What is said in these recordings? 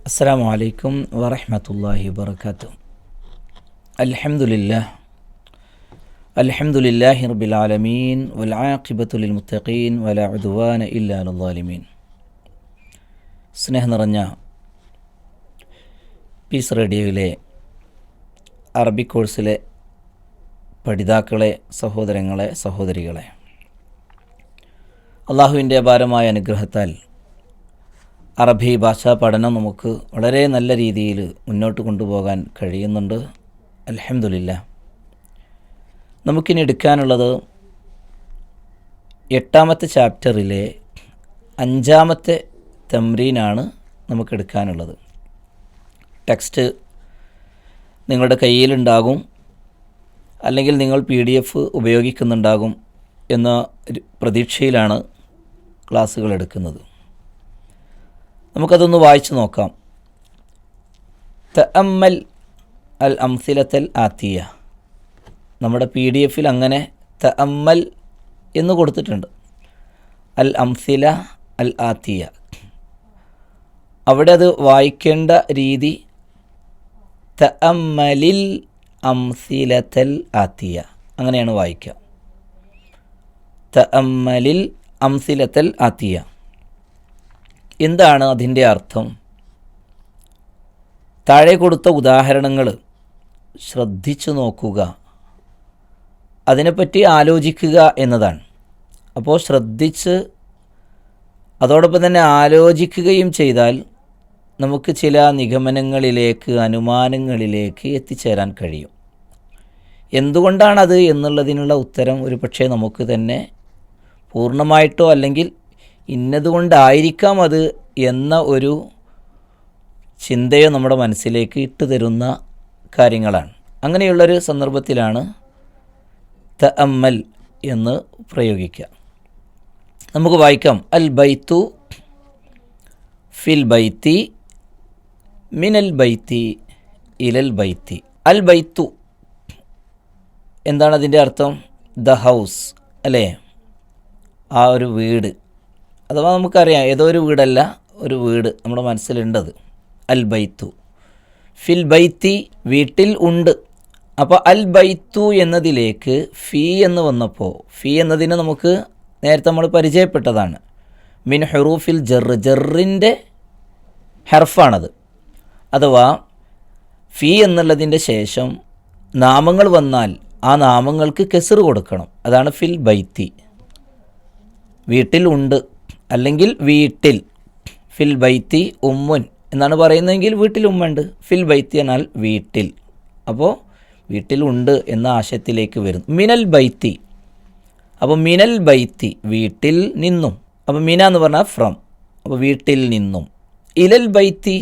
അസ്സലാമു അലൈക്കും വറഹ്മത്തുള്ളാഹി വബറകാതുഹു. അൽഹംദുലില്ലാഹി റബ്ബിൽ ആലമീൻ വൽ ആഖിബത്തു ലിൽ മുത്തഖീൻ വലാ ഉദ്വാന ഇല്ലാ അലൽ ളാലിമീൻ. സ്നേഹം നിറഞ്ഞ പീസ് റേഡിയോയിലെ അറബിക് കോഴ്സിലെ പഠിതാക്കളെ, സഹോദരങ്ങളെ, സഹോദരികളെ, അള്ളാഹുവിൻ്റെ അപാരമായ അനുഗ്രഹത്താൽ അറബി ഭാഷാ പഠനം നമുക്ക് വളരെ നല്ല രീതിയിൽ മുന്നോട്ട് കൊണ്ടുപോകാൻ കഴിയുന്നുണ്ട്. അൽഹംദുലില്ലാ. നമുക്കിനി എടുക്കാനുള്ളത് 8ാമത്തെ ചാപ്റ്ററിലെ 5ാമത്തെ തംരീനാണ് നമുക്കെടുക്കാനുള്ളത്. ടെക്സ്റ്റ് നിങ്ങളുടെ കയ്യിലുണ്ടാകും, അല്ലെങ്കിൽ നിങ്ങൾ PDF ഉപയോഗിക്കുന്നുണ്ടാകും എന്ന പ്രതീക്ഷയിലാണ് ക്ലാസ്സുകൾ എടുക്കുന്നത്. നമുക്കതൊന്ന് വായിച്ചു നോക്കാം. തഅമ്മൽ അൽ അംസിലത്തൽ ആത്തിയ. നമ്മുടെ PDF അങ്ങനെ തഅമ്മൽ എന്ന് കൊടുത്തിട്ടുണ്ട്. അൽ അംസില അൽ ആത്തിയ. അവിടെ അത് വായിക്കേണ്ട രീതി തഅമ്മലിൽ അംസിലത്തൽ ആത്തിയ, അങ്ങനെയാണ് വായിക്കുക. തഅമ്മലിൽ അംസിലത്തൽ ആത്തിയ. എന്താണ് അതിൻ്റെ അർത്ഥം? താഴെ കൊടുത്ത ഉദാഹരണങ്ങൾ ശ്രദ്ധിച്ചു നോക്കുക, അതിനെപ്പറ്റി ആലോചിക്കുക എന്നതാണ്. അപ്പോൾ ശ്രദ്ധിച്ച് അതോടൊപ്പം തന്നെ ആലോചിക്കുകയും ചെയ്താൽ നമുക്ക് ചില നിഗമനങ്ങളിലേക്ക്, അനുമാനങ്ങളിലേക്ക് എത്തിച്ചേരാൻ കഴിയും. എന്തുകൊണ്ടാണത് എന്നുള്ളതിനുള്ള ഉത്തരം ഒരു പക്ഷേ നമുക്ക് തന്നെ പൂർണ്ണമായിട്ടോ അല്ലെങ്കിൽ ഇന്നതുകൊണ്ടായിരിക്കാം അത് എന്ന ഒരു ചിന്തയോ നമ്മുടെ മനസ്സിലേക്ക് ഇട്ടുതരുന്ന കാര്യങ്ങളാണ്. അങ്ങനെയുള്ളൊരു സന്ദർഭത്തിലാണ് തഅമ്മൽ എന്ന് പ്രയോഗിക്കുക. നമുക്ക് വായിക്കാം. അൽ ബൈത്തു ഫിൽ ബൈത്തി മിനൽ ബൈത്തി ഇലൽ ബൈത്തി. അൽ ബൈത്തു എന്താണ് അതിൻ്റെ അർത്ഥം? ദ ഹൗസ്, അല്ലേ? ആ ഒരു വീട്, അഥവാ നമുക്കറിയാം ഏതോ ഒരു വീടല്ല, ഒരു വീട് നമ്മുടെ മനസ്സിലുണ്ടത്. അൽ ബൈത്തു ഫിൽ ബൈത്തി, വീട്ടിൽ ഉണ്ട്. അപ്പോൾ അൽ ബൈത്തു എന്നതിലേക്ക് ഫീ എന്ന് വന്നപ്പോൾ, ഫീ എന്നതിന് നമുക്ക് നേരത്തെ നമ്മൾ പരിചയപ്പെട്ടതാണ്. മിൻ ഹുറൂഫിൽ ജറ്, ജറിൻ്റെ ഹർഫാണത്. അഥവാ ഫീ എന്നുള്ളതിൻ്റെ ശേഷം നാമങ്ങൾ വന്നാൽ ആ നാമങ്ങൾക്ക് കെസ്റ് കൊടുക്കണം. അതാണ് ഫിൽ ബൈത്തി, വീട്ടിൽ ഉണ്ട്, അല്ലെങ്കിൽ വീട്ടിൽ. ഫിൽ ബൈത്തി ഉമ്മുൻ എന്നാണ് പറയുന്നതെങ്കിൽ വീട്ടിൽ ഉമ്മുണ്ട്. ഫിൽ ബൈത്തി എന്നാൽ വീട്ടിൽ. അപ്പോൾ വീട്ടിൽ ഉണ്ട് എന്ന ആശയത്തിലേക്ക് വരുന്നു. മിനൽ ബൈത്തി, അപ്പോൾ മിനൽ ബൈത്തി വീട്ടിൽ നിന്നും. അപ്പോൾ മിന എന്ന് പറഞ്ഞാൽ ഫ്രം, അപ്പോൾ വീട്ടിൽ നിന്നും. ഇലൽ ബൈത്തി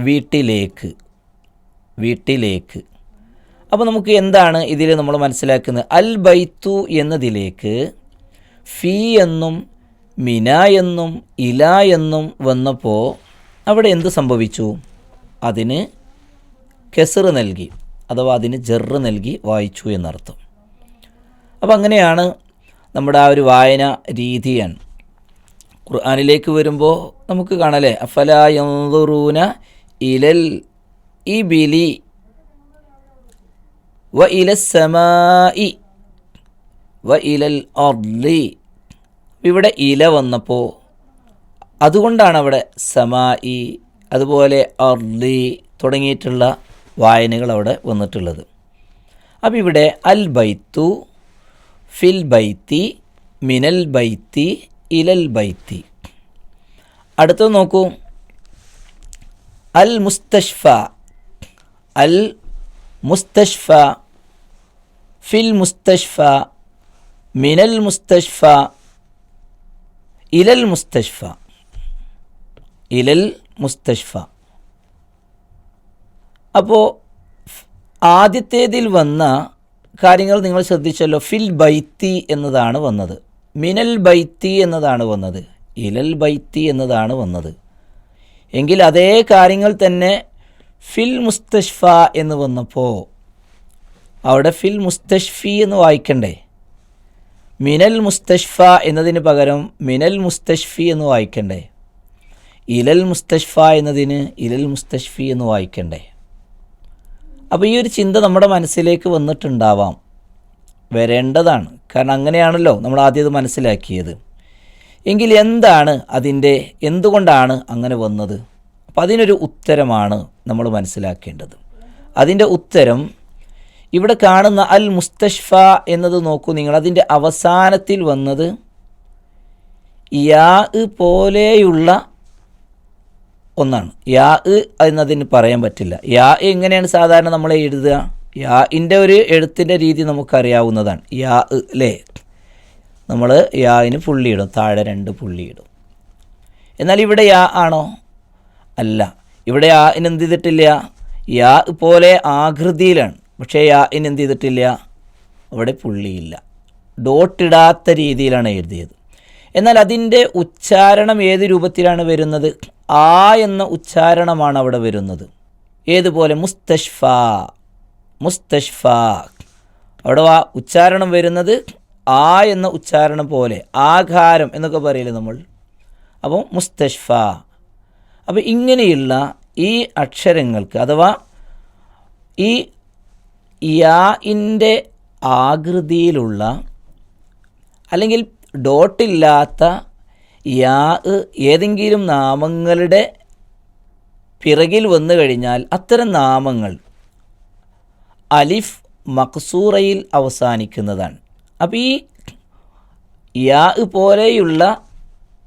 വീട്ടിലേക്ക്, വീട്ടിലേക്ക്. അപ്പോൾ നമുക്ക് എന്താണ് ഇതിൽ നമ്മൾ മനസ്സിലാക്കുന്നത്? അൽ ബൈത്തു എന്നതിലേക്ക് ഫീ എന്നും മിന എന്നും ഇല എന്നും വന്നപ്പോൾ അവിടെ എന്ത് സംഭവിച്ചു? അതിന് കെസ്റ് നൽകി, അഥവാ അതിന് ജറ് നൽകി വായിച്ചു എന്നർത്ഥം. അപ്പോൾ അങ്ങനെയാണ് നമ്മുടെ ആ ഒരു വായന രീതിയാണ്. ഖുർആനിലേക്ക് വരുമ്പോൾ നമുക്ക് കാണാല്ലേ, അഫലാ യൻദുറൂന ഇലൽ ഇബിലി വ ഇലസ് സമാഇ വ ഇലൽ അർളി. ഇവിടെ ഇല വന്നപ്പോൾ അതുകൊണ്ടാണ് അവിടെ സമായി, അതുപോലെ അർളി തുടങ്ങിയിട്ടുള്ള വായനകൾ അവിടെ വന്നിട്ടുള്ളത്. അപ്പോൾ ഇവിടെ അൽ ബൈത്തു ഫിൽ ബൈത്തി മിനൽ ബൈത്തി ഇലൽ ബൈത്തി. അടുത്തത് നോക്കൂ. അൽ മുസ്തഷ്ഫ, അൽ മുസ്തഷ്ഫ ഫിൽ മുസ്തഷ്ഫ മിനൽ മുസ്തഷ്ഫ ഇലൽ മുസ്തഷ്ഫ, ഇലൽ മുസ്തഷ്ഫ. അപ്പോൾ ആദ്യത്തേതിൽ വന്ന കാര്യങ്ങൾ നിങ്ങൾ ശ്രദ്ധിച്ചല്ലോ. ഫിൽ ബൈത്തി എന്നതാണ് വന്നത്, മിനൽ ബൈത്തി എന്നതാണ് വന്നത്, ഇലൽ ബൈത്തി എന്നതാണ് വന്നത്. എങ്കിൽ അതേ കാര്യങ്ങൾ തന്നെ ഫിൽ മുസ്തഷ്ഫ എന്ന് വന്നപ്പോൾ അവിടെ ഫിൽ മുസ്തഷ്ഫി എന്ന് വായിക്കണ്ടേ? മിനൽ മുസ്തഷ്ഫ എന്നതിന് പകരം മിനൽ മുസ്തഷ്ഫി എന്ന് വായിക്കണ്ടേ? ഇലൽ മുസ്തഷ്ഫ എന്നതിന് ഇലൽ മുസ്തഷ്ഫി എന്ന് വായിക്കണ്ടേ? അപ്പോൾ ഈ ഒരു ചിന്ത നമ്മുടെ മനസ്സിലേക്ക് വന്നിട്ടുണ്ടാവാം, വരേണ്ടതാണ്. കാരണം അങ്ങനെയാണല്ലോ നമ്മൾ ആദ്യം മനസ്സിലാക്കിയത്. എങ്കിൽ എന്താണ് എന്തുകൊണ്ടാണ് അങ്ങനെ വന്നത്? അപ്പം അതിനൊരു ഉത്തരമാണ് നമ്മൾ മനസ്സിലാക്കേണ്ടത്. അതിൻ്റെ ഉത്തരം ഇവിടെ കാണുന്ന അൽ മുസ്തഷ്ഫ എന്നത് നോക്കൂ നിങ്ങൾ, അതിൻ്റെ അവസാനത്തിൽ വന്നത് യാ പോലെയുള്ള ഒന്നാണ്. യാ എന്നതിന് പറയാൻ പറ്റില്ല. യാ എങ്ങനെയാണ് സാധാരണ നമ്മൾ എഴുതുക? യാൻ്റെ ഒരു എഴുത്തിൻ്റെ രീതി നമുക്കറിയാവുന്നതാണ്. യാ അല്ലേ, നമ്മൾ യാന് പുള്ളിയിടും, താഴെ 2 പുള്ളിയിടും. എന്നാൽ ഇവിടെ യാ ആണോ? അല്ല. ഇവിടെ യാന് എന്ത് ചെയ്തിട്ടില്ല? യാ പോലെ ആകൃതിയിലാണ്, പക്ഷേ യാന് എന്ത് ചെയ്തിട്ടില്ല? അവിടെ പുള്ളിയില്ല, ഡോട്ടിടാത്ത രീതിയിലാണ് എഴുതിയത്. എന്നാൽ അതിൻ്റെ ഉച്ചാരണം ഏത് രൂപത്തിലാണ് വരുന്നത്? ആ എന്ന ഉച്ചാരണമാണ് അവിടെ വരുന്നത്. ഏതുപോലെ? മുസ്തഷ്ഫ, മുസ്തഷ്ഫ. അവിടെ ഉച്ചാരണം വരുന്നത് ആ എന്ന ഉച്ചാരണം പോലെ, ആകാരം എന്നൊക്കെ പറയില്ലേ നമ്മൾ. അപ്പോൾ മുസ്തഷ്ഫ. അപ്പോൾ ഇങ്ങനെയുള്ള ഈ അക്ഷരങ്ങൾക്ക് അഥവാ ഈ യാഇൻ്റെ ആകൃതിയിലുള്ള അല്ലെങ്കിൽ ഡോട്ടില്ലാത്ത യാ ഏതെങ്കിലും നാമങ്ങളുടെ പിറകിൽ വന്നു കഴിഞ്ഞാൽ അത്തരം നാമങ്ങൾ അലിഫ് മക്സൂറയിൽ അവസാനിക്കുന്നതാണ്. അപ്പോൾ ഈ യാ പോലെയുള്ള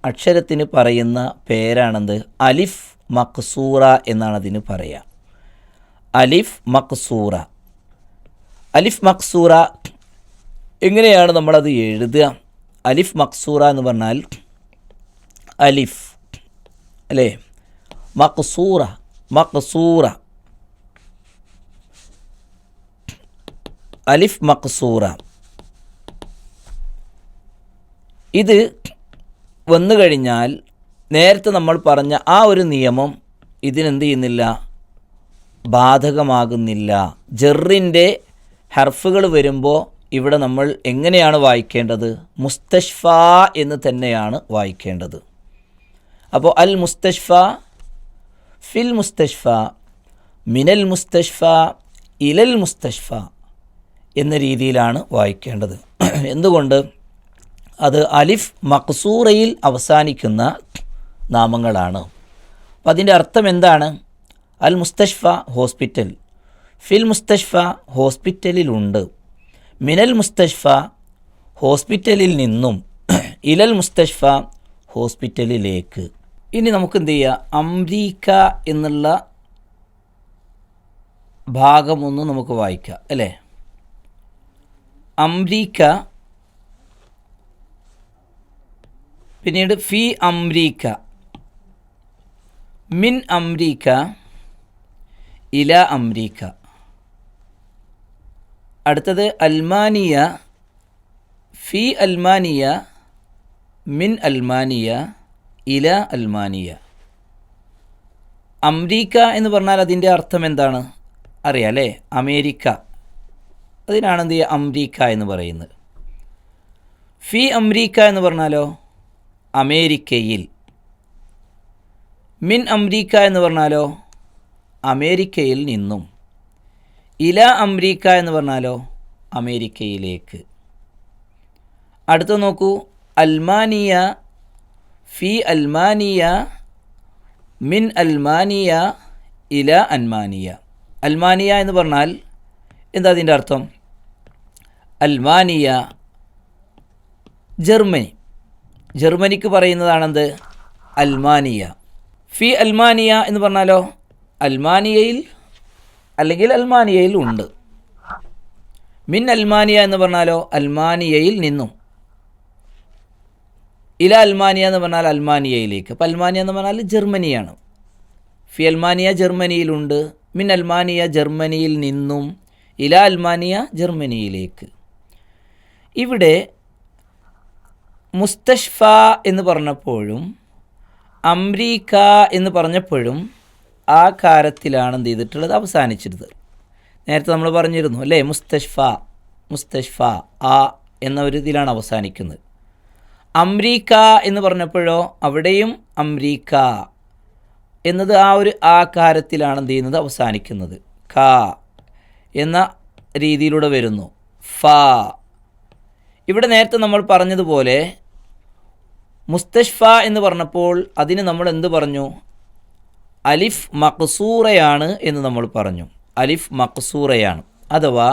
അക്ഷരത്തിന് പറയുന്ന പേരാണെന്ത്? അലിഫ് മക്സൂറ എന്നാണ് അതിന് പറയുക. അലിഫ് മക്സൂറ. അലിഫ് മക്സൂറ എങ്ങനെയാണ് നമ്മളത് എഴുതുക? അലിഫ് മക്സൂറ എന്ന് പറഞ്ഞാൽ അലിഫ് അല്ലേ, മക്സൂറ, മക്സൂറ, അലിഫ് മക്സൂറ. ഇത് വന്നു കഴിഞ്ഞാൽ നേരത്തെ നമ്മൾ പറഞ്ഞ ആ ഒരു നിയമം ഇതിനെന്ത് ചെയ്യുന്നില്ല? ബാധകമാകുന്നില്ല. ജറിൻ്റെ ഹർഫുകൾ വരുമ്പോൾ ഇവിടെ നമ്മൾ എങ്ങനെയാണ് വായിക്കേണ്ടത്? മുസ്തഷ്ഫ എന്ന് തന്നെയാണ് വായിക്കേണ്ടത്. അപ്പോൾ അൽ മുസ്തഷ്ഫ, ഫിൽ മുസ്തഷ്ഫ, മിനൽ മുസ്തഷ്ഫ, ഇലൽ മുസ്തഷ്ഫ എന്ന രീതിയിലാണ് വായിക്കേണ്ടത്. എന്തുകൊണ്ട്? അത് അലിഫ് മക്സൂറയിൽ അവസാനിക്കുന്ന നാമങ്ങളാണ്. അപ്പം അതിൻ്റെ അർത്ഥം എന്താണ്? അൽ മുസ്തഷ്ഫ ഹോസ്പിറ്റൽ, ഫിൽ മുസ്തഷ്ഫ ഹോസ്പിറ്റലിലുണ്ട്, മിനൽ മുസ്തഷ്ഫ ഹോസ്പിറ്റലിൽ നിന്നും, ഇലൽ മുസ്തഷ്ഫ ഹോസ്പിറ്റലിലേക്ക്. ഇനി നമുക്ക് എന്ത് ചെയ്യുക? അംരീക്ക എന്നുള്ള ഭാഗമൊന്ന് നമുക്ക് വായിക്കാം അല്ലേ. അംരീക്ക, പിന്നീട് ഫി അംരീക്ക, മിൻ അംരീക്ക, ഇല അംരീക്ക. അടുത്തത് അൽമാനിയ, ഫി അൽമാനിയ, മിൻ അൽമാനിയ, ഇല അൽമാനിയ. അംരീക്ക എന്ന് പറഞ്ഞാൽ അതിൻ്റെ അർത്ഥം എന്താണ് അറിയാം അല്ലേ? അമേരിക്ക. അതിനാണ് എന്ത് ചെയ്യുക? അംരീക്ക എന്ന് പറയുന്നത്. ഫി അംരീക്ക എന്ന് പറഞ്ഞാലോ അമേരിക്കയിൽ. മിൻ അംരീക്ക എന്ന് പറഞ്ഞാലോ അമേരിക്കയിൽ നിന്നും. ഇല അംരീക്ക എന്ന് പറഞ്ഞാലോ അമേരിക്കയിലേക്ക്. അടുത്ത നോക്കൂ, അൽമാനിയ, ഫി അൽമാനിയ, മിൻ അൽമാനിയ, ഇല അൽമാനിയ. അൽമാനിയ എന്ന് പറഞ്ഞാൽ എന്താ അതിൻ്റെ അർത്ഥം? അൽമാനിയ ജർമ്മനി. ജർമ്മനിക്ക് പറയുന്നതാണെന്ത്? അൽമാനിയ. ഫി അൽമാനിയ എന്ന് പറഞ്ഞാലോ അൽമാനിയയിൽ അല്ലെങ്കിൽ അൽമാനിയയിൽ ഉണ്ട്. മിൻ അൽമാനിയ എന്ന് പറഞ്ഞാലോ അൽമാനിയയിൽ നിന്നും. ഇല അൽമാനിയ എന്ന് പറഞ്ഞാൽ അൽമാനിയയിലേക്ക്. അപ്പോൾ അൽമാനിയ എന്ന് പറഞ്ഞാൽ ജർമ്മനിയാണ്. ഫി അൽമാനിയ ജർമ്മനിയിലുണ്ട്, മിൻ അൽമാനിയ ജർമ്മനിയിൽ നിന്നും, ഇല അൽമാനിയ ജർമ്മനിയിലേക്ക്. ഇവിടെ മുസ്തഷ്ഫ എന്ന് പറഞ്ഞപ്പോഴും അംരീക്ക എന്ന് പറഞ്ഞപ്പോഴും ആ കാരത്തിലാണ് എന്ത് ചെയ്തിട്ടുള്ളത്? അവസാനിച്ചിരുന്നത്. നേരത്തെ നമ്മൾ പറഞ്ഞിരുന്നു അല്ലേ, മുസ്തഷ്ഫ, മുസ്തഷ്ഫ ആ എന്ന ഒരു ഇതിലാണ് അവസാനിക്കുന്നത്. അംരീക്ക എന്ന് പറഞ്ഞപ്പോഴോ അവിടെയും അംരീക്ക, എന്നത് ആ ഒരു ആകാരത്തിലാണ് എന്ത് ചെയ്യുന്നത്, അവസാനിക്കുന്നത്. ക എന്ന രീതിയിലൂടെ വരുന്നു. ഫ ഇവിടെ നേരത്തെ നമ്മൾ പറഞ്ഞതുപോലെ മുസ്തഷ്ഫ എന്ന് പറഞ്ഞപ്പോൾ അതിന് നമ്മൾ എന്ത് പറഞ്ഞു? അലിഫ് മഖ്സൂറയാണ് എന്ന് നമ്മൾ പറഞ്ഞു. അലിഫ് മഖ്സൂറയാണ്, അഥവാ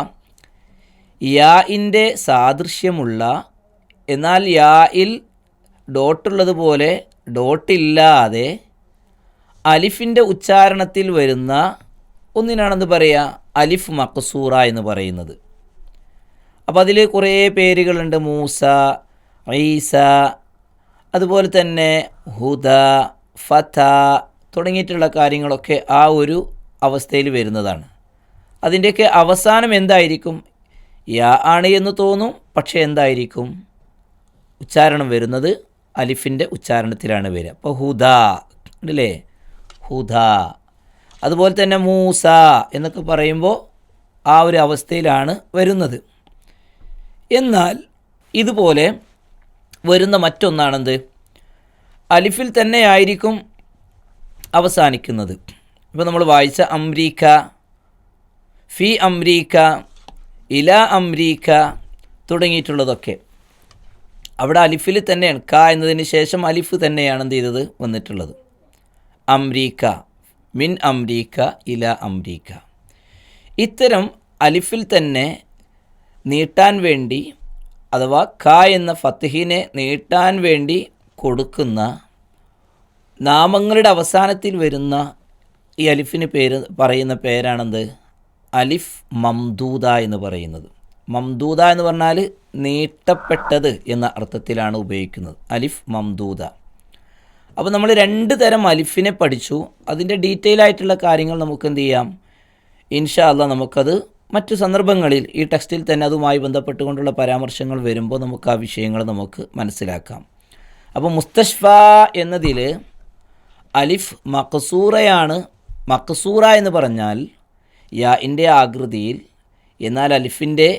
യാഇൻ്റെ സാദൃശ്യമുള്ള എന്നാൽ യായിൽ ഡോട്ടുള്ളതുപോലെ ഡോട്ടില്ലാതെ അലിഫിൻ്റെ ഉച്ചാരണത്തിൽ വരുന്ന ഒന്നിനാണെന്ന് പറയുക അലിഫ് മഖ്സൂറ എന്ന് പറയുന്നത്. അപ്പോൾ അതിൽ കുറേ പേരുകളുണ്ട്. മൂസ, ഈസ, അതുപോലെ തന്നെ ഹുദ, ഫത തുടങ്ങിയിട്ടുള്ള കാര്യങ്ങളൊക്കെ ആ ഒരു അവസ്ഥയിൽ വരുന്നതാണ്. അതിൻ്റെയൊക്കെ അവസാനം എന്തായിരിക്കും? യാ ആണ് എന്ന് തോന്നും, പക്ഷേ എന്തായിരിക്കും? ഉച്ചാരണം വരുന്നത് അലിഫിൻ്റെ ഉച്ചാരണത്തിലാണ് വരിക. അപ്പോൾ ഹുദ ഉണ്ടല്ലേ, ഹുദ. അതുപോലെ തന്നെ മൂസ എന്നൊക്കെ പറയുമ്പോൾ ആ ഒരു അവസ്ഥയിലാണ് വരുന്നത്. എന്നാൽ ഇതുപോലെ വരുന്ന മറ്റൊന്നാണെന്ത്? അലിഫിൽ തന്നെ ആയിരിക്കും അവസാനിക്കുന്നത്. ഇപ്പോൾ നമ്മൾ വായിച്ച അംരീക്ക, ഫി അംരീക്ക, ഇല അംരീക്ക തുടങ്ങിയിട്ടുള്ളതൊക്കെ അവിടെ അലിഫിൽ തന്നെയാണ്. ക എന്നതിന് ശേഷം അലിഫ് തന്നെയാണ് എന്ത് ചെയ്തത്, വന്നിട്ടുള്ളത്. അംരീക്ക, മിൻ അംരീക്ക, ഇല അംരീക്ക. ഇത്തരം അലിഫിൽ തന്നെ നീട്ടാൻ വേണ്ടി, അഥവാ ക എന്ന ഫത്ഹിനെ നീട്ടാൻ വേണ്ടി കൊടുക്കുന്ന നാമങ്ങളുടെ അവസാനത്തിൽ വരുന്ന ഈ അലിഫിന് പറയുന്ന പേരാണെന്ത്? അലിഫ് മംദൂദ എന്ന് പറയുന്നത്. മംദൂദ എന്ന് പറഞ്ഞാൽ നീട്ടപ്പെട്ടത് എന്ന അർത്ഥത്തിലാണ് ഉപയോഗിക്കുന്നത്. അലിഫ് മംദൂദ. അപ്പോൾ നമ്മൾ 2 തരം അലിഫിനെ പഠിച്ചു. അതിൻ്റെ ഡീറ്റെയിൽ ആയിട്ടുള്ള കാര്യങ്ങൾ നമുക്ക് എന്ത് ചെയ്യാം, ഇൻഷാ അല്ലാഹ് നമുക്കത് മറ്റു സന്ദർഭങ്ങളിൽ ഈ ടെക്സ്റ്റിൽ തന്നെ അതുമായി ബന്ധപ്പെട്ടുകൊണ്ടുള്ള പരാമർശങ്ങൾ വരുമ്പോൾ നമുക്ക് ആ വിഷയങ്ങൾ നമുക്ക് മനസ്സിലാക്കാം. അപ്പോൾ മുസ്തഷ്ഫ എന്നതിൽ അലിഫ് മഖ്സൂറയാണ്. മഖ്സൂറ എന്ന് പറഞ്ഞാൽ യാഇൻ്റെ ആകൃതിയിൽ എന്നാൽ അലിഫിൻ്റെ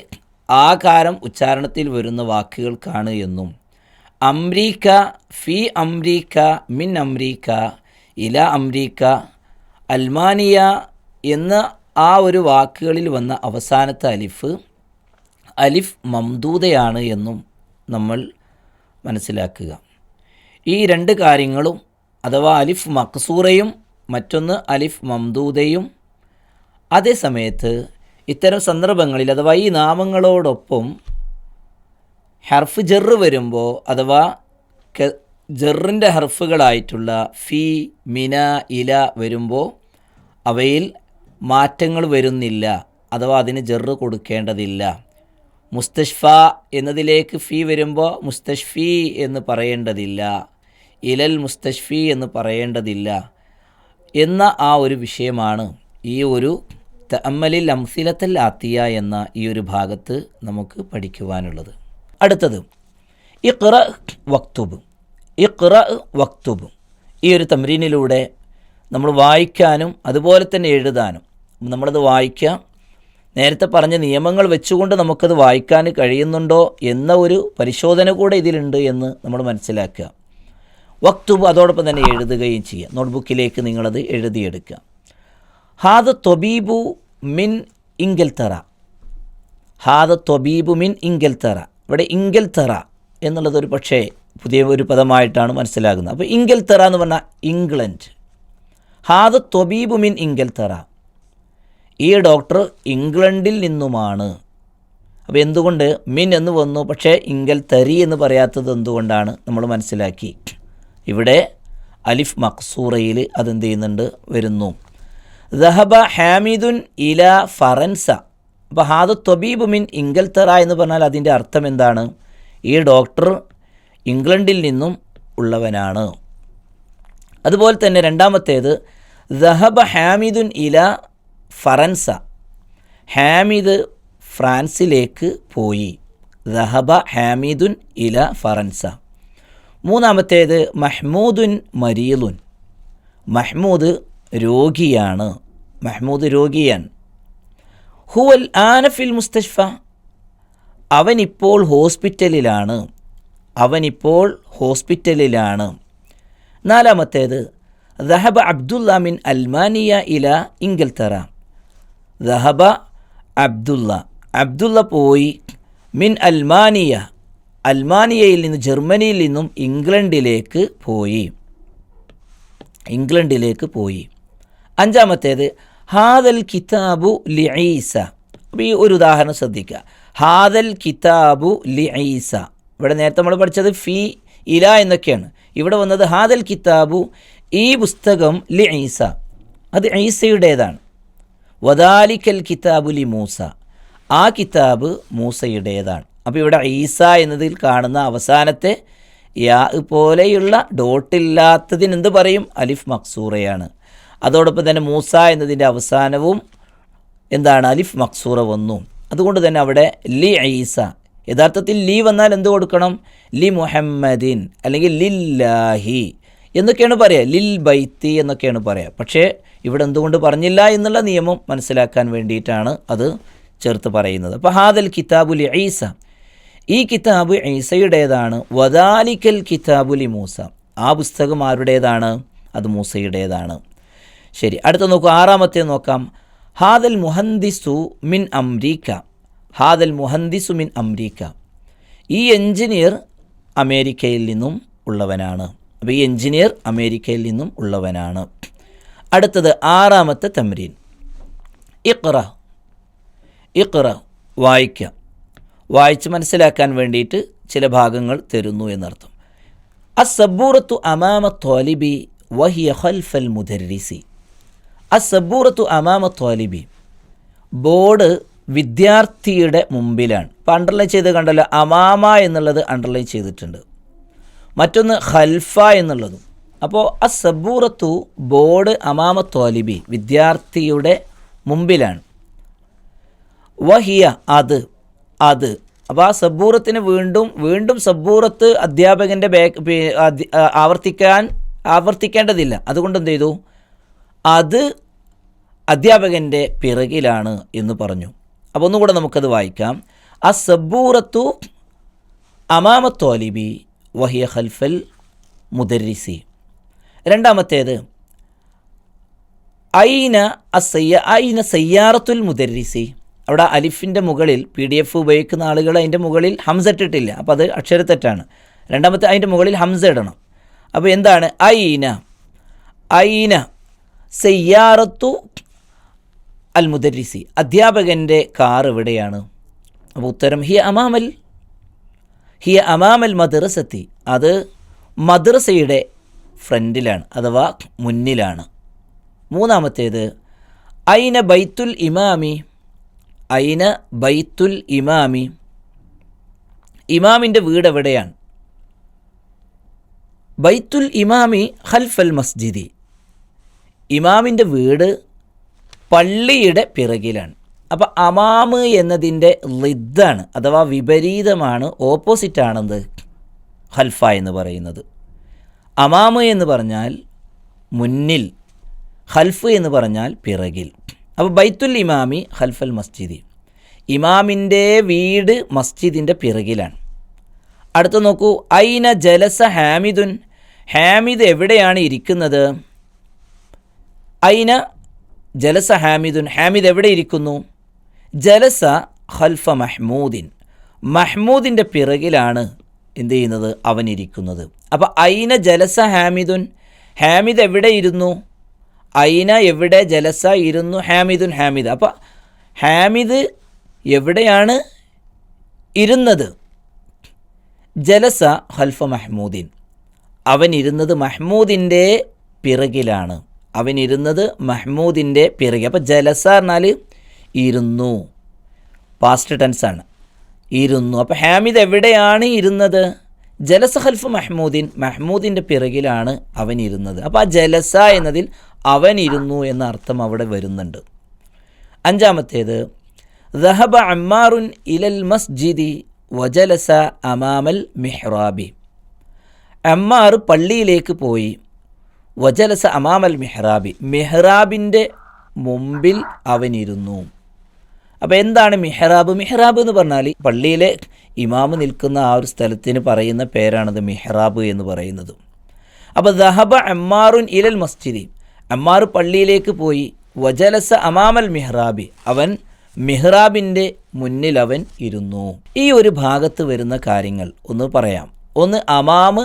ആകാരം ഉച്ചാരണത്തിൽ വരുന്ന വാക്കുകൾക്കാണ് എന്നും, അംരീക്ക, ഫി അംരീക്ക, മിൻ അംരീക്ക, ഇല അംരീക്ക, അൽമാനിയ എന്ന ആ ഒരു വാക്കുകളിൽ വന്ന അവസാനത്തെ അലിഫ് അലിഫ് മംദൂദയാണ് എന്നും നമ്മൾ മനസ്സിലാക്കുക. ഈ 2 കാര്യങ്ങളും, അഥവാ അലിഫ് മഖ്സൂറയും മറ്റൊന്ന് അലിഫ് മംദൂദയും, അതേ സമയത്ത് ഇത്തരം സന്ദർഭങ്ങളിൽ അഥവാ ഈ നാമങ്ങളോടൊപ്പം ഹർഫ് ജറ് വരുമ്പോൾ, അഥവാ ജറിൻ്റെ ഹർഫുകളായിട്ടുള്ള ഫി, മിന, ഇല വരുമ്പോൾ അവയിൽ മാറ്റങ്ങൾ വരുന്നില്ല, അഥവാ അതിന് ജറ് കൊടുക്കേണ്ടതില്ല. മുസ്തഷ്ഫ എന്നതിലേക്ക് ഫി വരുമ്പോൾ മുസ്തഷ്ഫി എന്ന് പറയേണ്ടതില്ല, ഇലൽ മുസ്തഷ്ഫി എന്ന് പറയേണ്ടതില്ല എന്ന ആ ഒരു വിഷയമാണ് ഈ ഒരു തഅമ്മലിൽ അംസിലത്തൽ ആത്തിയ എന്ന ഈ ഒരു ഭാഗത്ത് നമുക്ക് പഠിക്കുവാനുള്ളത്. അടുത്തത് ഇഖ്റ വക്തുബ്. ഇഖ്റ വക്തുബ് ഈ ഒരു തംരീനിലൂടെ നമ്മൾ വായിക്കാനും അതുപോലെ തന്നെ എഴുതാനും, നമ്മളത് വായിക്കുക, നേരത്തെ പറഞ്ഞ നിയമങ്ങൾ വെച്ചുകൊണ്ട് നമുക്കത് വായിക്കാൻ കഴിയുന്നുണ്ടോ എന്ന ഒരു പരിശോധന കൂടെ ഇതിലുണ്ട് എന്ന് നമ്മൾ മനസ്സിലാക്കുക. വക്തുബ് അതോടൊപ്പം തന്നെ എഴുതുകയും ചെയ്യുക. നോട്ട്ബുക്കിലേക്ക് നിങ്ങളത് എഴുതിയെടുക്കുക. ഹാദ ത്വബീബു മിൻ ഇംഗൽത്തറ. ഹാദ ത്വബീബു മിൻ ഇംഗൽത്തറ. ഇവിടെ ഇംഗൽത്തറ എന്നുള്ളതൊരു പക്ഷേ പുതിയ ഒരു പദമായിട്ടാണ് മനസ്സിലാകുന്നത്. അപ്പോൾ ഇംഗൽത്തറ എന്ന് പറഞ്ഞാൽ ഇംഗ്ലണ്ട്. ഹാദ ത്വബീബു മിൻ ഇംഗൽത്തറ, ഈ ഡോക്ടർ ഇംഗ്ലണ്ടിൽ നിന്നുമാണ്. അപ്പോൾ എന്തുകൊണ്ട് മിൻ എന്ന് വന്നു, പക്ഷേ ഇംഗൽത്തരി എന്ന് പറയാത്തത് എന്തുകൊണ്ടാണ് നമ്മൾ മനസ്സിലാക്കി. ഇവിടെ അലിഫ് മഖ്സൂറയിൽ അതെന്ത് ചെയ്യുന്നുണ്ട്, വരുന്നു. ദഹബ ഹാമിദുൻ ഇല ഫറൻസ. അപ്പോൾ ഹാദ ത്വബീബ് മിൻ ഇംഗൽത്തറ എന്ന് പറഞ്ഞാൽ അതിൻ്റെ അർത്ഥം എന്താണ്? ഈ ഡോക്ടർ ഇംഗ്ലണ്ടിൽ നിന്നും ഉള്ളവനാണ്. അതുപോലെ തന്നെ രണ്ടാമത്തേത് ദഹബ ഹാമിദുൻ ഇല ഫറൻസ. ഹാമിദ് ഫ്രാൻസിലേക്ക് പോയി. ദഹബ ഹാമിദുൻ ഇല ഫറൻസ. മൂന്നാമത്തേത് മഹ്മൂദുൻ മരീലുൻ. മഹ്മൂദ് രോഗിയാണ്. മഹ്മൂദ് രോഗിയാണ്. ഹുവൽ ആനഫിൽ മുസ്തഷ്ഫ. അവനിപ്പോൾ ഹോസ്പിറ്റലിലാണ്. അവനിപ്പോൾ ഹോസ്പിറ്റലിലാണ്. നാലാമത്തേത് ദഹബ അബ്ദുല്ല മിൻ അൽമാനിയ ഇല ഇംഗൽത്തറ. ദഹബ അബ്ദുല്ല പോയി മിൻ അൽമാനിയ, അൽമാനിയയിൽ നിന്ന്, ജർമ്മനിയിൽ നിന്നും ഇംഗ്ലണ്ടിലേക്ക് പോയി. അഞ്ചാമത്തേത് ഹാദൽ കിതാബു ലി ഈസ. അപ്പോൾ ഈ ഒരു ഉദാഹരണം ശ്രദ്ധിക്കുക. ഹാദൽ കിതാബു ലി ഈസ. ഇവിടെ നേരത്തെ നമ്മൾ പഠിച്ചത് ഫി ഇല എന്നൊക്കെയാണ്. ഇവിടെ വന്നത് ഹാദൽ കിതാബു, ഈ പുസ്തകം ലി ഈസ, അത് ഈസയുടേതാണ്. വദാലിക്കൽ കിതാബു ലി മൂസ, ആ കിതാബ് മൂസയുടേതാണ്. അപ്പോൾ ഇവിടെ ഈസ എന്നതിൽ കാണുന്ന അവസാനത്തെ യാ പോലെയുള്ള ഡോട്ടില്ലാത്തതിന് എന്ത് പറയും? അലിഫ് മക്സൂറയാണ്. അതോടൊപ്പം തന്നെ മൂസ എന്നതിൻ്റെ അവസാനവും എന്താണ്? അലിഫ് മക്സൂറ വന്നു. അതുകൊണ്ട് തന്നെ അവിടെ ലി ഈസ, യഥാർത്ഥത്തിൽ ലി വന്നാൽ എന്ത് കൊടുക്കണം? ലി മുഹമ്മദിൻ അല്ലെങ്കിൽ ലില്ലാഹി എന്നൊക്കെയാണ് പറയുക, ലിൽ ബൈത്തി എന്നൊക്കെയാണ് പറയുക. പക്ഷേ ഇവിടെ എന്തുകൊണ്ട് പറഞ്ഞില്ല എന്നുള്ള നിയമം മനസ്സിലാക്കാൻ വേണ്ടിയിട്ടാണ് അത് ചേർത്ത് പറയുന്നത്. അപ്പോൾ ഹാദൽ കിതാബുലി ഈസ, ഈ കിതാബ് ഈസയുടേതാണ്. വദാലിക്കൽ കിതാബുലി മൂസ, ആ പുസ്തകം ആരുടേതാണ്? അത് മൂസയുടേതാണ്. ശരി, അടുത്ത നോക്കൂ, ആറാമത്തെ നോക്കാം. ഹാദൽ മുഹന്ദിസു മിൻ അംരീക്ക. ഹാദൽ മുഹന്ദിസു മിൻ അംരീക്ക, ഈ എഞ്ചിനീയർ അമേരിക്കയിൽ നിന്നും ഉള്ളവനാണ്. അപ്പോൾ ഈ എഞ്ചിനീയർ അമേരിക്കയിൽ നിന്നും ഉള്ളവനാണ്. അടുത്തത് ആറാമത്തെ തംരീൻ. ഇഖ്റ, വായിക്കുക. വായിച്ച് മനസ്സിലാക്കാൻ വേണ്ടിയിട്ട് ചില ഭാഗങ്ങൾ തരുന്നു എന്നർത്ഥം. അസ്സബൂറത്തു അമാമ ത്വാലിബി വഹിയ ഖൽഫൽ മുദർരിസി. അസ്സബൂറത്തു അമാമ ത്വാലിബി, ബോർഡ് വിദ്യാർത്ഥിയുടെ മുമ്പിലാണ്. ഇപ്പോൾ അണ്ടർലൈൻ ചെയ്ത് കണ്ടല്ലോ, അമാമ എന്നുള്ളത് അണ്ടർലൈൻ ചെയ്തിട്ടുണ്ട്, മറ്റൊന്ന് ഖൽഫ എന്നുള്ളതും. അപ്പോൾ അസ്സബൂറത്തു, ബോർഡ് അമാമ ത്വാലിബി, വിദ്യാർത്ഥിയുടെ മുമ്പിലാണ്. വഹിയ, അത്. അപ്പോൾ ആ സബൂറത്തിന് വീണ്ടും സബൂറത്ത് അധ്യാപകൻ്റെ ആവർത്തിക്കേണ്ടതില്ല. അതുകൊണ്ട് എന്ത് ചെയ്തു? അത് അധ്യാപകൻ്റെ പിറകിലാണ് എന്ന് പറഞ്ഞു. അപ്പോൾ ഒന്നുകൂടെ നമുക്കത് വായിക്കാം. അസ്സബൂറത്തു അമാമ ത്വാലിബി വഹിയ ഖൽഫൽ മുദർരിസി. രണ്ടാമത്തേത് ഐന സയ്യാറത്തുൽ മുദർരിസി. അവിടെ അലിഫിൻ്റെ മുകളിൽ PDF ഉപയോഗിക്കുന്ന ആളുകൾ അതിൻ്റെ മുകളിൽ ഹംസ ഇട്ടിട്ടില്ല, അപ്പോൾ അത് അക്ഷരത്തെറ്റാണ്. രണ്ടാമത്തെ അതിൻ്റെ മുകളിൽ ഹംസ ഇടണം. അപ്പോൾ എന്താണ്? ഐന സയ്യാറത്തു അൽ മുദർരിസി, അധ്യാപകൻ്റെ കാർ എവിടെയാണ്? അപ്പോൾ ഉത്തരം ഹിയ അമാമൽ മദ്രസത്തി, അത് മദ്രസയുടെ ഫ്രണ്ടിലാണ് അഥവാ മുന്നിലാണ്. മൂന്നാമത്തേത് ഐന ബൈത്തുൽ ഇമാമി. ഐന ബൈത്തുൽ ഇമാമി, ഇമാമിൻ്റെ വീട് എവിടെയാണ്? ബൈത്തുൽ ഇമാമി ഖൽഫൽ മസ്ജിദി, ഇമാമിൻ്റെ വീട് പള്ളിയുടെ പിറകിലാണ്. അപ്പോൾ അമാമ് എന്നതിൻ്റെ ലിദ്ദാണ് അഥവാ വിപരീതമാണ്, ഓപ്പോസിറ്റാണെന്ത്? ഖൽഫ എന്ന് പറയുന്നത്. അമാമ് എന്ന് പറഞ്ഞാൽ മുന്നിൽ, ഖൽഫ് എന്ന് പറഞ്ഞാൽ പിറകിൽ. അപ്പോൾ ബൈത്തുൽ ഇമാമി ഖൽഫൽ മസ്ജിദി, ഇമാമിൻ്റെ വീട് മസ്ജിദിൻ്റെ പിറകിലാണ്. അടുത്ത നോക്കൂ, ഐന ജലസ ഹാമിദുൻ, ഹാമിദ് എവിടെയാണ് ഇരിക്കുന്നത്? ഐന ജലസ ഹാമിദുൻ, ഹാമിദ് എവിടെ ഇരിക്കുന്നു? ജലസ ഖൽഫ മഹ്മൂദിൻ, മഹ്മൂദിൻ്റെ പിറകിലാണ് എന്ത് ചെയ്യുന്നത്? അവനിരിക്കുന്നത്. അപ്പോൾ ഐന ജലസ ഹാമിദുൻ, ഹാമിദ് എവിടെ ഇരുന്നു? ഐന എവിടെ, ജലസ ഇരുന്നു, ഹാമിദുൻ ഹാമിദ്. അപ്പോൾ ഹാമിദ് എവിടെയാണ് ഇരുന്നത്? ജലസ ഖൽഫ മഹ്മൂദിൻ, അവൻ ഇരുന്നത് മഹ്മൂദിൻ്റെ പിറകിലാണ്. അവനിരുന്നത് മഹ്മൂദിൻ്റെ പിറകിൽ. അപ്പോൾ ജലസ പറഞ്ഞാൽ ഇരുന്നു, പാസ്റ്റ് ടെൻസാണ്, ഇരുന്നു. അപ്പോൾ ഹാമിദ് എവിടെയാണ് ഇരുന്നത്? ജലസ ഖൽഫ മഹ്മൂദിൻ, മഹ്മൂദിൻ്റെ പിറകിലാണ് അവൻ ഇരുന്നത്. അപ്പോൾ ആ ജലസ എന്നതിൽ അവൻ ഇരുന്നു എന്ന അർത്ഥം അവിടെ വരുന്നുണ്ട്. അഞ്ചാമത്തേത് ദഹബ അമ്മാറുൻ ഇലൽ മസ്ജിദി വജലസ അമാമൽ മിഹ്റാബി. അമ്മാർ പള്ളിയിലേക്ക് പോയി, വജലസ അമാമൽ മിഹ്റാബി, മിഹ്റാബിൻ്റെ മുമ്പിൽ അവനിരുന്നു. അപ്പോൾ എന്താണ് മിഹ്റാബ്? മിഹ്റാബ് എന്ന് പറഞ്ഞാൽ പള്ളിയിലെ ഇമാമ് നിൽക്കുന്ന ആ ഒരു സ്ഥലത്തിന് പറയുന്ന പേരാണത് മിഹ്റാബ് എന്ന് പറയുന്നത്. അപ്പോൾ ദഹബ അമ്മാറുൻ ഇലൽ മസ്ജിദി, അമ്മാർ പള്ളിയിലേക്ക് പോയി. വജലസ അമാമൽ മിഹ്റാബി, അവൻ മിഹ്റാബിൻ്റെ മുന്നിൽ അവൻ ഇരുന്നു. ഈ ഒരു ഭാഗത്ത് വരുന്ന കാര്യങ്ങൾ ഒന്ന് പറയാം. ഒന്ന് അമാമ്,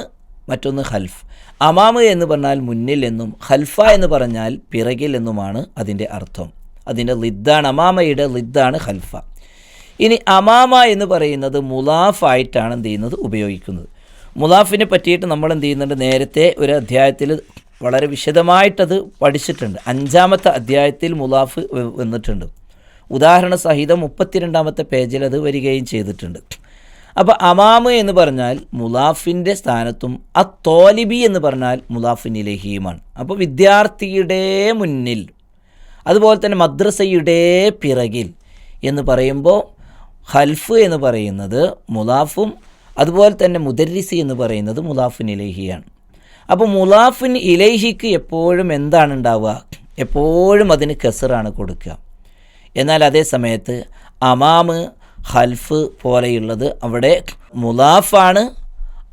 മറ്റൊന്ന് ഖൽഫ്. അമാമ് എന്ന് പറഞ്ഞാൽ മുന്നിൽ എന്നും ഖൽഫ എന്ന് പറഞ്ഞാൽ പിറകിൽ എന്നുമാണ് അതിൻ്റെ അർത്ഥം. അതിൻ്റെ ലിദ്ദാണ്, അമാമയുടെ ലിദ്ദാണ് ഖൽഫ. ഇനി അമാമ എന്ന് പറയുന്നത് മുലാഫായിട്ടാണ് എന്ത് ചെയ്യുന്നത്, ഉപയോഗിക്കുന്നത്. മുലാഫിനെ പറ്റിയിട്ട് നമ്മൾ എന്ത് ചെയ്യുന്നുണ്ട്, നേരത്തെ ഒരു അധ്യായത്തിൽ വളരെ വിശദമായിട്ടത് പഠിച്ചിട്ടുണ്ട്. 5-ാമത്തെ അധ്യായത്തിൽ മുലാഫ് വന്നിട്ടുണ്ട്. ഉദാഹരണ സഹിതം 32-ാമത്തെ പേജിൽ അത് വരികയും ചെയ്തിട്ടുണ്ട്. അപ്പോൾ അമാമ് എന്ന് പറഞ്ഞാൽ മുലാഫിൻ്റെ സ്ഥാനത്തും അത്തോലിബി എന്ന് പറഞ്ഞാൽ മുലാഫിൻ ഇലഹിയുമാണ്. അപ്പോൾ വിദ്യാർത്ഥിയുടെ മുന്നിൽ, അതുപോലെ തന്നെ മദ്രസയുടെ പിറകിൽ എന്ന് പറയുമ്പോൾ ഖൽഫ് എന്ന് പറയുന്നത് മുലാഫും, അതുപോലെ തന്നെ മുദരിസി എന്ന് പറയുന്നത് മുലാഫിൻ ഇലഹിയാണ്. അപ്പോൾ മുലാഫിൻ ഇലഹിക്ക് എപ്പോഴും എന്താണ് ഉണ്ടാവുക, എപ്പോഴും അതിന് കസറാണ് കൊടുക്കുക. എന്നാൽ അതേ സമയത്ത് അമാമ്, ഖൽഫ് പോലെയുള്ളത് അവിടെ മുലാഫാണ്,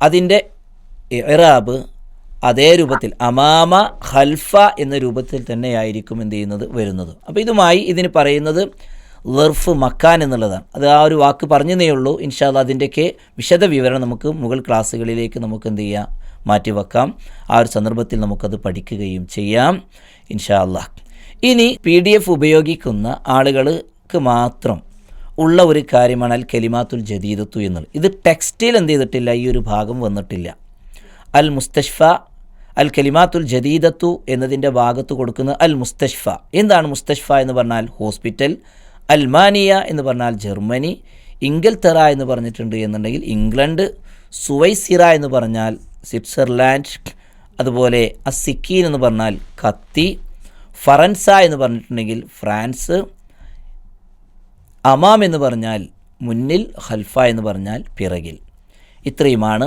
അതിൻ്റെ ഇറാബ് അതേ രൂപത്തിൽ അമാമ ഖൽഫ എന്ന രൂപത്തിൽ തന്നെയായിരിക്കും എന്ത് ചെയ്യുന്നത്, വരുന്നത്. അപ്പോൾ ഇതുമായി ഇതിന് പറയുന്നത് ലർഫ് മക്കാൻ എന്നുള്ളതാണ്. അത് ആ ഒരു വാക്ക് പറഞ്ഞതേ ഉള്ളൂ. ഇൻഷാ അല്ലാഹ് അതിൻ്റെയൊക്കെ വിശദ വിവരണം നമുക്ക് മുകൾ ക്ലാസ്സുകളിലേക്ക് നമുക്ക് എന്ത് ചെയ്യാം, മാറ്റിവെക്കാം. ആ ഒരു സന്ദർഭത്തിൽ നമുക്കത് പഠിക്കുകയും ചെയ്യാം ഇൻഷാ അല്ലാഹ്. ഇനി PDF ഉപയോഗിക്കുന്ന ആളുകൾക്ക് മാത്രം ഉള്ള ഒരു കാര്യമാണ് അൽ കലിമാത്തുൽ ജദീദത്തു എന്നുള്ളത്. ഇത് ടെക്സ്റ്റിൽ എന്ത് ചെയ്തിട്ടില്ല, ഈ ഒരു ഭാഗം വന്നിട്ടില്ല. അൽ മുസ്തഷ്ഫ, അൽ കലിമാത്തുൽ ജദീദത്തു എന്നതിൻ്റെ ഭാഗത്ത് കൊടുക്കുന്ന അൽ മുസ്തഷ്ഫ. എന്താണ് മുസ്തഷ്ഫ എന്ന് പറഞ്ഞാൽ ഹോസ്പിറ്റൽ, അൽമാനിയ എന്ന് പറഞ്ഞാൽ ജർമ്മനി, ഇംഗൽത്തറ എന്ന് പറഞ്ഞിട്ടുണ്ട് എന്നുണ്ടെങ്കിൽ ഇംഗ്ലണ്ട്, സുവൈസിറ എന്ന് പറഞ്ഞാൽ സ്വിറ്റ്സർലാൻഡ്, അതുപോലെ അസിക്കീൻ എന്ന് പറഞ്ഞാൽ കത്തി, ഫറൻസ എന്ന് പറഞ്ഞിട്ടുണ്ടെങ്കിൽ ഫ്രാൻസ്, അമാം എന്ന് പറഞ്ഞാൽ മുന്നിൽ, ഖൽഫ എന്ന് പറഞ്ഞാൽ പിറകിൽ. ഇത്രയുമാണ്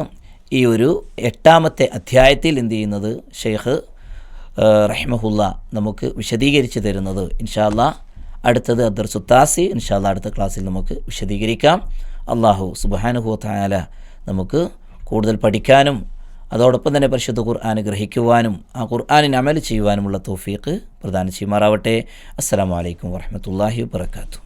ഈ ഒരു 8-ാമത്തെ അധ്യായത്തിൽ എന്ത് ചെയ്യുന്നത്, ഷെയ്ഖ് റഹിമഹുല്ല നമുക്ക് വിശദീകരിച്ച് തരുന്നത്. ഇൻഷാ അല്ലാഹ് അടുത്തത് അദ്ദർസുത്താസി, ഇൻഷാ അല്ലാഹ് അടുത്ത ക്ലാസ്സിൽ നമുക്ക് വിശദീകരിക്കാം. അല്ലാഹു സുബ്ഹാനഹു വ തആല നമുക്ക് കൂടുതൽ പഠിക്കാനും അതോടൊപ്പം തന്നെ പരിശുദ്ധ ഖുർആൻ ഗ്രഹിക്കുവാനും ആ ഖുർആനിന് അമൽ ചെയ്യുവാനുമുള്ള തൗഫീഖ് പ്രദാനം ചെയ്യുമാറാവട്ടെ. അസ്സലാമു അലൈക്കും വറഹ്മത്തുള്ളാഹി വബറകാതുഹു.